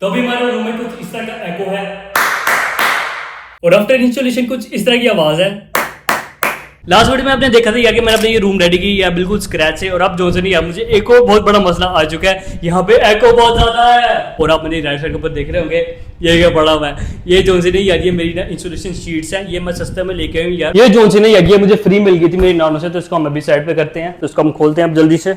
तो अभी हमारे रूम में कुछ इस तरह का एको है और आफ्टर इंस्टॉलेशन कुछ इस तरह की आवाज है। लास्ट वीडियो में आपने देखा था यार कि मैंने अपने ये रूम रेडी की यार बिल्कुल स्क्रैच से, और अब जो से नहीं यार मुझे एक और बहुत बड़ा मसला आ चुका है, यहाँ पे एको बहुत ज्यादा है। और आप मेरी राइट साइड के ऊपर देख रहे होंगे ये क्या पड़ा हुआ है, ये जोन से नहीं यार ये मेरी ना इंस्टॉलेशन शीट्स है, ये मैं सस्ते में लेके आई हूँ यार। ये जोन से नहीं यार ये मुझे फ्री मिल गई थी मेरी नानों से, तो इसको हम अभी साइड पे करते हैं, तो इसको हम खोलते हैं अब जल्दी से।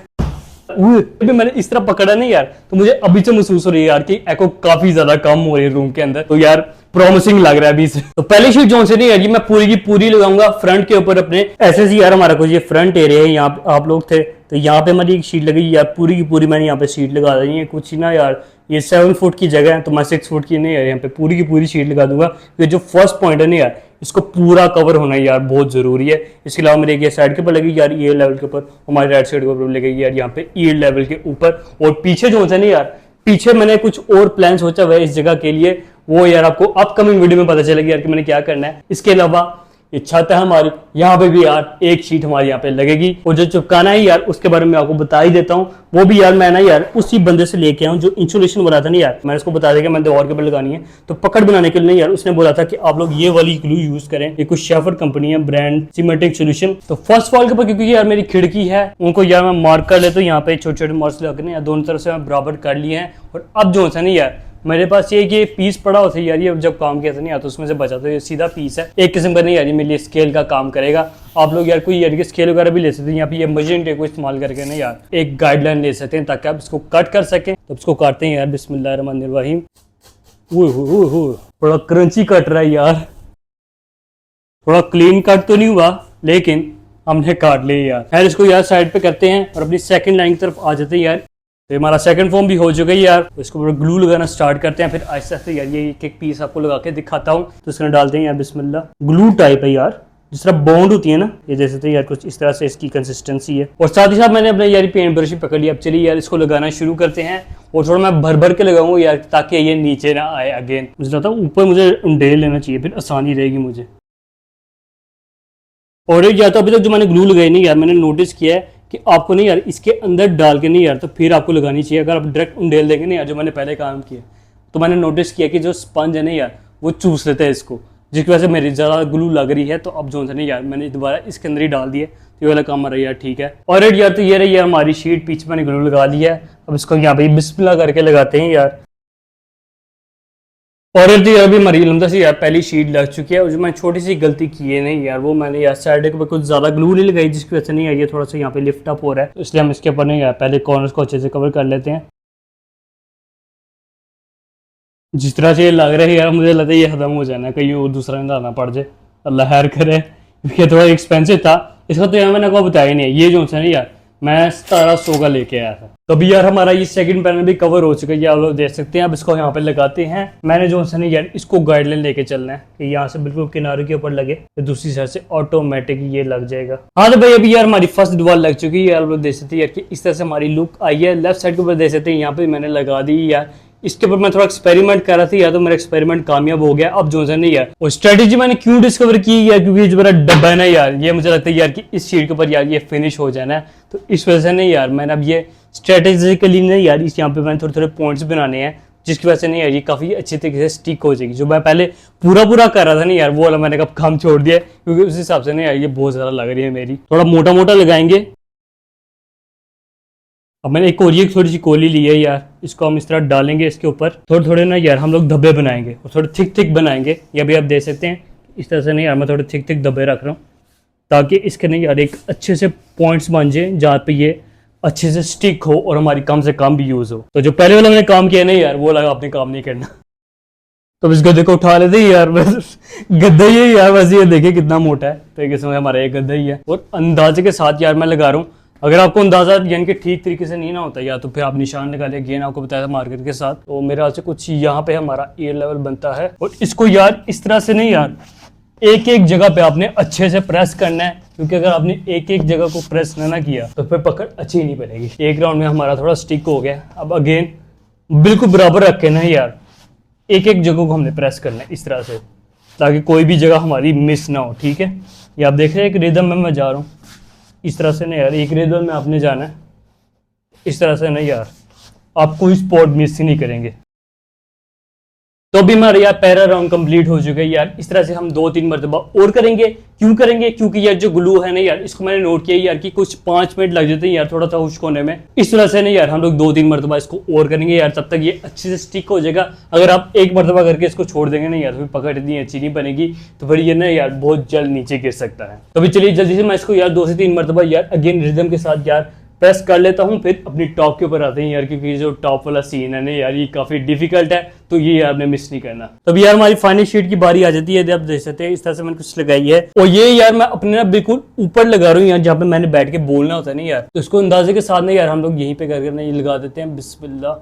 अभी मैंने इस तरह पकड़ा नहीं यार, तो मुझे अभी से महसूस हो रही है यार कि एको काफी ज्यादा कम हो रही है रूम के अंदर, तो यार प्रॉमिसिंग लग रहा है अभी से। तो पहली शीट जोन से नहीं यार ये मैं पूरी की पूरी लगाऊंगा फ्रंट के ऊपर अपने। ऐसे ही यार हमारा कुछ ये फ्रंट एरिया है, यहाँ आप लोग थे तो यहाँ पे हमारी एक शीट लगी यार, पूरी की पूरी मैंने यहाँ पे शीट लगा दी है। कुछ ही ना यार ये 7 फुट की जगह है तो मैं 6 फुट की नहीं यार यहाँ पे पूरी की पूरी शीट लगा दूंगा, क्योंकि जो फर्स्ट पॉइंट है ना यार इसको पूरा कवर होना यार बहुत जरूरी है। इसके अलावा मेरे ये साइड के ऊपर लगी यार ईयर लेवल के ऊपर, हमारे राइट साइड के ऊपर लगेगी यार यहाँ पे ईयर लेवल के ऊपर। और पीछे जो है नहीं यार पीछे मैंने कुछ और प्लान सोचा हुआ है इस जगह के लिए, वो यार आपको अपकमिंग वीडियो में पता चलेगी यार कि मैंने क्या करना है। इसके अलावा ये छत है हमारी, यहाँ पे भी यार एक शीट हमारी यहाँ पे लगेगी, और जो चिपकाना है यार उसके बारे में आपको बता ही देता हूँ। वो भी यार मैं ना यार उसी बंदे से लेके आऊँ जो इंसुलेशन बना था ना यार, मैंने उसको बता दिया कि मैंने दीवार के ऊपर लगानी है, तो पकड़ बनाने के लिए यार उसने बोला था कि आप लोग ये वाली ग्लू यूज करें, ये कुछ शेफर कंपनी है ब्रांड सिमेटिक सोल्यूशन। तो फर्स्ट वॉल के ऊपर क्योंकि यार मेरी खिड़की है उनको यार मैं मार्क कर लेता हूँ, यहाँ पे छोटे छोटे मार्क्स लगाने यार दोनों तरफ से मैं बराबर कर लिए हैं। और अब जो है नहीं यार मेरे पास ये पीस पड़ा होता है यार, ये जब काम किया था नहीं आता उसमें से बचा, तो ये सीधा पीस है एक किस्म का नहीं यार ये मेरे लिए स्केल का काम करेगा। आप लोग यार कोई यार के स्केल वगैरह भी ले सकते हैं, यहाँ पे ये मशीन टेप को इस्तेमाल करके ना यार एक गाइडलाइन ले सकते हैं ताकि आप इसको कट कर सकें। तो इसको काटते हैं यार बिस्मिल्लाहिर्रहमानिर्रहीम। थोड़ा क्रंची कट रहा है यार, थोड़ा क्लीन कट तो नहीं हुआ लेकिन हमने काट लिया यार। खैर इसको यार साइड पे करते हैं और अपनी सेकंड लाइन की तरफ आ जाते हैं यार। तो हमारा सेकंड फॉर्म भी हो चुका है यार, तो इसको ग्लू लगाना स्टार्ट करते हैं। फिर आहिस्ते आहिस्ते यार ये एक एक पीस आपको लगा के दिखाता हूँ, तो इसमें डालते हैं यार बिस्मिल्लाह। ग्लू टाइप है यार जिस तरह बॉन्ड होती है ना, ये जैसे तो यार कुछ इस तरह से इसकी कंसिस्टेंसी है। और साथ ही साथ मैंने अपने यार पेंट ब्रश पकड़ लिया। अब चलिए यार इसको लगाना शुरू करते हैं, और थोड़ा मैं भर भर के लगाऊंगा यार ताकि ये नीचे ना आए। अगेन मुझे लगता है ऊपर मुझे उंडेल लेना चाहिए, फिर आसानी रहेगी मुझे। और या तो अभी तक जो मैंने ग्लू लगाई नहीं यार मैंने नोटिस किया है कि आपको नहीं यार इसके अंदर डाल के नहीं यार तो फिर आपको लगानी चाहिए। अगर आप डायरेक्ट उंडेल देंगे नहीं यार, जो मैंने पहले काम किया तो मैंने नोटिस किया कि जो स्पंज है नहीं यार वो चूस लेते हैं इसको, जिसकी वजह से मेरी ज़्यादा ग्लू लग रही है। तो अब जो है नहीं यार मैंने दोबारा इसके अंदर ही डाल दिया, तो ये वाला काम आ रहा है यार ठीक है। और यार तो ये रही यार हमारी शीट, पीछे मैंने ग्लू लगा लिया है। अब इसको यहाँ पे बिस्मिल्लाह करके लगाते हैं यार। और तो यार अभी हमारी लंबा सी यार पहली शीट लग चुकी है, और जो मैंने छोटी सी गलती की है नहीं यार वो मैंने यार साइड के ऊपर कुछ ज़्यादा ग्लू नहीं लगाई, जिसकी वजह से नहीं यार ये थोड़ा सा यहाँ पे लिफ्ट अप हो रहा है, तो इसलिए हम इसके ऊपर नहीं यार पहले कॉर्नर्स को अच्छे से कवर कर लेते हैं। जिस तरह से ये लग रहा है यार मुझे लगता है ये खत्म हो जाना है, कहीं और दूसरा डालना पड़ जाए, अल्लाह खैर करे। ये थोड़ा एक्सपेंसिव था, इसका तो यार मैंने आपको बताया नहीं है। ये जो है नहीं यार मैं 1700 का लेके आया था। तो अभी यार हमारा ये सेकंड पैनल भी कवर हो चुका है, आप लोग देख सकते हैं। अब इसको यहाँ पे लगाते हैं। मैंने जो है नहीं यार इसको गाइडलाइन लेके चलना है कि यहाँ से बिल्कुल किनारे के ऊपर लगे, तो दूसरी साइड से ऑटोमेटिक ये लग जाएगा। हाँ तो भाई अभी यार हमारी फर्स्ट दीवार लग चुकी है, आप लोग देख सकते हैं यार कि इस तरह से हमारी लुक आई है। लेफ्ट साइड के ऊपर देख सकते हैं यहाँ पे मैंने लगा दी यार। इसके ऊपर मैं थोड़ा एक्सपेरिमेंट कर रहा था यार, तो मेरा एक्सपेरिमेंट कामयाब हो गया। अब जो है नहीं यार और स्ट्रेटेजी मैंने क्यों डिस्कवर की यार, क्योंकि जो मेरा डब्बा है ना यार ये मुझे लगता है यार कि इस शीट के ऊपर यार ये फिनिश हो जाना है, तो इस वजह से नहीं यार मैंने अब ये स्ट्रेटेजिकली नहीं यार इस यहाँ पे मैंने थोड़े थोड़े पॉइंट्स बनाने हैं, जिसकी वजह से नहीं यार ये काफ़ी अच्छे तरीके से स्टिक हो जाएगी। जो मैं पहले पूरा कर रहा था नहीं यार वो वाला मैंने कब काम छोड़ दिया, क्योंकि उस हिसाब से नहीं यार ये बहुत ज़्यादा लग रही है मेरी। थोड़ा मोटा मोटा लगाएंगे। अब मैंने एक और ये थोड़ी सी कोली ली है यार, इसको हम इस तरह डालेंगे इसके ऊपर। थोड़े थोड़े ना यार हम लोग धब्बे बनाएंगे और थोड़े थिक बनाएंगे। ये भी आप देख सकते हैं इस तरह से नहीं यार मैं थोड़े थिक धब्बे रख रहा हूँ, ताकि इसके नहीं यार एक अच्छे से पॉइंट्स बन जाए जहाँ पे ये अच्छे से स्टिक हो और हमारी कम से कम भी यूज़ हो। तो जो पहले वाला मैंने काम किया नहीं यार वो लगा आपने काम नहीं करना। तो इस गद्दे को उठा लेते ही यार, बस गद्दा ही है यार, बस ये देखिए कितना मोटा है, तो एक किस्म हमारा एक गद्दा ही है। और अंदाजे के साथ यार मैं लगा रहा हूँ। अगर आपको अंदाजा यानी कि ठीक तरीके से नहीं ना होता या तो फिर आप निशान लगा ले, गेन आपको बताया था मार्केट के साथ। तो मेरे हाथ से कुछ यहाँ पे हमारा ईयर लेवल बनता है, और इसको यार इस तरह से नहीं यार एक एक जगह पे आपने अच्छे से प्रेस करना है, क्योंकि अगर आपने एक एक जगह को प्रेस ना किया तो फिर पकड़ अच्छी नहीं पड़ेगी। एक राउंड में हमारा थोड़ा स्टिक हो गया। अब अगेन बिल्कुल बराबर रख के ना यार एक एक जगह को हमने प्रेस करना है इस तरह से, ताकि कोई भी जगह हमारी मिस ना हो। ठीक है, ये आप देख रहे हैं एक रिदम में मैं जा रहा हूँ इस तरह से नहीं यार, एक रिदम में आपने जाना है इस तरह से नहीं यार, आप कोई स्पॉट मिस ही नहीं करेंगे। तो अभी हमारा यार पहला राउंड कंप्लीट हो चुका है यार। इस तरह से हम 2-3 मरतबा और करेंगे। क्यों करेंगे? क्योंकि यार जो ग्लू है ना यार, इसको मैंने नोट किया यार कि कुछ 5 मिनट लग जाते हैं यार थोड़ा सा खुश्क होने में। इस तरह से ना यार हम लोग 2-3 मरतबा इसको और करेंगे यार, तब तक ये अच्छे से स्टिक हो जाएगा। अगर आप एक मरतबा करके इसको छोड़ देंगे ना यार, तो फिर पकड़ इतनी अच्छी नहीं बनेगी, तो फिर ये ना यार बहुत जल्द नीचे गिर सकता है। तो अभी चलिए जल्दी से मैं इसको यार 2 से 3 मरतबा यार अगेन रिदम के साथ यार प्रेस कर लेता हूँ। फिर अपनी टॉप के ऊपर आते हैं यार, क्योंकि जो टॉप वाला सीन है ना यार, ये काफी डिफिकल्ट है, तो ये यार आपने मिस नहीं करना। तो अभी यार हमारी फाइनल शीट की बारी आ जाती है। आप देख सकते हैं इस तरह से मैंने कुछ लगाई है, और ये यार मैं अपने ना बिल्कुल ऊपर लगा रहा हूँ यार, जहाँ पे मैंने बैठ के बोलना होता है ना यार, तो इसको अंदाजे के साथ ना यार हम लोग यहीं पे करके ना ये लगा देते हैं। बिस्मिल्लाह।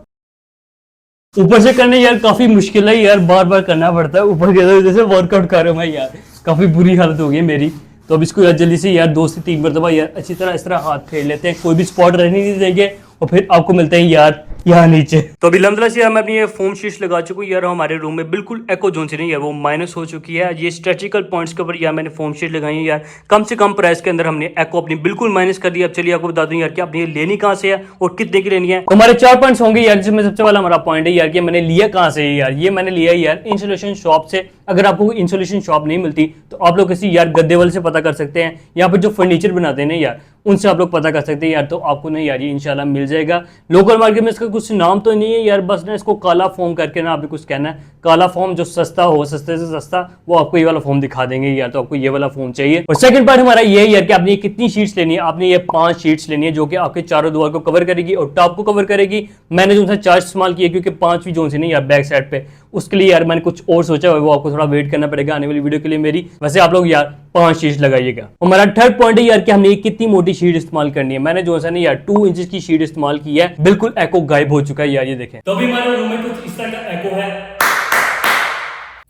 ऊपर से करने यार काफी मुश्किल है यार, बार बार करना पड़ता है ऊपर के, जैसे वर्कआउट कर रहा हूँ मैं यार, काफी बुरी हालत हो गई मेरी। तो अब इसको यार जल्दी से यार 2 से 3 मरतबा यार अच्छी तरह इस तरह हाथ फेर लेते हैं, कोई भी स्पॉट रहने नहीं देंगे, और फिर आपको मिलते हैं यार यहाँ नीचे। तो अभी अलहमदुलिल्लाह से यार मैं अपनी ये फोम शीट्स लगा चुका हूँ यार, हमारे रूम में बिल्कुल एको जोन से नहीं यार वो माइनस हो चुकी है। ये स्ट्रेचिकल पॉइंट्स के ऊपर यार मैंने फोम शीट लगाई है यार, कम से कम प्राइस के अंदर हमने एको अपनी बिल्कुल माइनस कर दिया। अब चलिए आपको बता दूं यार कि आपने ये लेनी कहाँ से है और कितने की लेनी है। तो हमारे 4 पॉइंट्स होंगे यार, जिसमें सबसे पहला हमारा पॉइंट है यार कि मैंने लिया कहाँ से यार, ये मैंने लिया है यार इंसुलेशन शॉप से। अगर आपको इंसुलेशन शॉप नहीं मिलती तो आप लोग किसी यार गद्दे वाले से पता कर सकते हैं, यहाँ पर जो फर्नीचर बनाते हैं ना यार, उनसे आप लोग पता कर सकते हैं यार, तो आपको ना यार ये इंशाल्लाह मिल जाएगा। लोकल मार्केट में इसका कुछ नाम तो नहीं है यार, बस ना इसको काला फॉर्म करके ना आपको कुछ कहना है, काला फॉर्म जो सस्ता हो, सस्ते से सस्ता, वो आपको ये वाला फॉर्म दिखा देंगे यार, तो आपको ये वाला फॉर्म चाहिए। और सेकंड पार्ट हमारा ये है यार कि आपने कितनी शीट्स लेनी है। आपने ये 5 शीट्स लेनी है, जो कि आपके चारों दीवार को कवर करेगी और टॉप को कवर करेगी। मैंने जो 4 इस्तेमाल किए, क्योंकि 5वीं जोन से नहीं यार बैक साइड पे, उसके लिए यार मैंने कुछ और सोचा हुआ, वो आपको थोड़ा वेट करना पड़ेगा आने वाली वीडियो के लिए मेरी। वैसे आप लोग यार 5 शीट्स लगाइएगा। हमारा थर्ड पॉइंट है यार कि हमने कितनी मोटी शीट इस्तेमाल करनी है। मैंने जो है नहीं यार 2 इंच की शीट इस्तेमाल की है, बिल्कुल एको गायब हो चुका है यार, ये देखें। तो अभी हमारे रूम में कुछ इस तरह का एको है,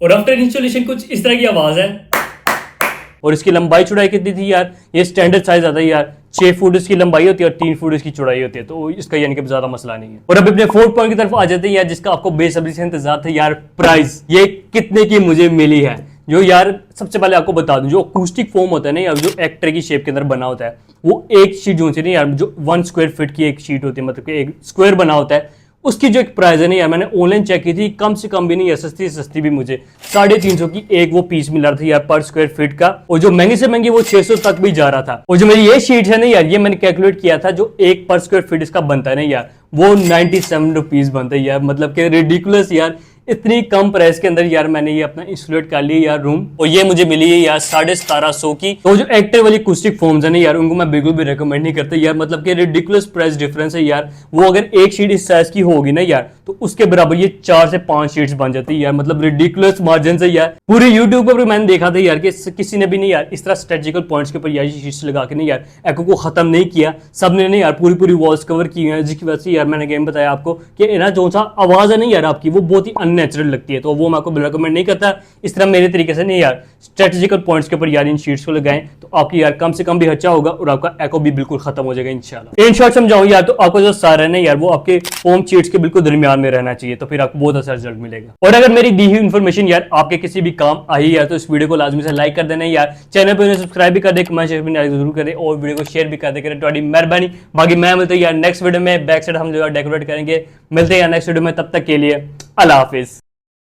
और आफ्टर इंस्टॉलेशन कुछ इस तरह की आवाज है। और इसकी लंबाई चौड़ाई कितनी थी यार, ये स्टैंडर्ड साइज आता है यार, 6 फुट इसकी लंबाई होती है और 3 फुट इसकी चौड़ाई होती है, तो इसका यानी कि ज्यादा मसला नहीं है। और अब अपने 4th पॉइंट की तरफ आ जाते हैं यार, जिसका आपको बेसब्री से इंतजार था यार, प्राइस। ये कितने की मुझे मिली है, जो यार सबसे पहले आपको बता दूं, जो अकूस्टिक फोम होता है ना यार, जो एक्टर की शेप के अंदर बना होता है, वो एक शीट जो होती है ना यार, जो 1 स्क्वायर फीट की एक शीट होती है, मतलब कि एक स्क्वायर बना होता है, उसकी जो एक प्राइस है ना यार, मैंने ऑनलाइन चेक की थी, कम से कम भी नहीं है, सस्ती से सस्ती भी मुझे 350 की एक वो पीस मिल रहा था यार पर स्क्वायर फीट का, और जो महंगी से महंगी वो 600 तक भी जा रहा था। और जो मेरी ये शीट है ना यार, ये मैंने कैलकुलेट किया था, जो एक पर स्क्वायर फीट इसका बनता है ना यार, वो 97 रुपीज बनता है यार, मतलब कि रिडिकुलस यार। इतनी कम प्राइस के अंदर यार मैंने ये अपना इंस्टॉलेट कर लिया यार रूम, और ये मुझे मिली है यार 1750 की। तो जो एक्टर वाली अकूस्टिक फोम्स है ना यार, उनको मैं बिल्कुल भी रेकमेंड नहीं करता यार, मतलब कि रिडिकुलस प्राइस डिफरेंस है यार। वो अगर एक शीट इस साइज की होगी ना यार, तो उसके बराबर ये 4 से 5 शीट्स बन जाती है यार, मतलब रिडिकुलस मार्जिन से यार। पूरे यूट्यूब पर मैंने देखा था यार कि किसी ने भी नहीं यार इस तरह स्ट्रेटजिकल पॉइंट्स के ऊपर यार शीट्स लगा के नहीं यार एको को खत्म नहीं किया, सबने नहीं यार पूरी वॉल्स कवर की है, जिसकी वजह से यार मैंने गेम बताया आपको कि ना जो सा आवाज है नहीं यार आपकी, वो बहुत ही अननेचुरल लगती है, तो वो मैं आपको रिकमेंड नहीं करता। इस तरह मेरे तरीके से नहीं यार स्ट्रेटजिकल पॉइंट्स के ऊपर यार इन शीट्स को लगाएं, तो आपकी यार कम से कम भी खर्चा होगा और आपका एको भी बिल्कुल खत्म हो जाएगा इंशाल्लाह। इन शॉर्ट समझाऊं यार, तो आपको जो सारा है ना यार, वो आपके फोम शीट्स के बिल्कुल दरमियान में रहना चाहिए, तो फिर आपको बहुत अच्छा रिजल्ट मिलेगा। और अगर मेरी दी हुई इन्फॉर्मेशन यार आपके किसी भी काम आई यार, तो इस वीडियो को लाजमी से लाइक कर देना यार, चैनल पर सब्सक्राइब भी कर दे, कमेंट शेयर भी जरूर करें, और वीडियो को शेयर भी कर दे करें, तुम्हारी मेहरबानी। बाकी मैं मिलते हैं यार नेक्स्ट वीडियो में, बैक साइड हम जो डेकोरेट करेंगे। मिलते हैं यार नेक्स्ट वीडियो में, तब तक के लिए अल्लाह हाफिज।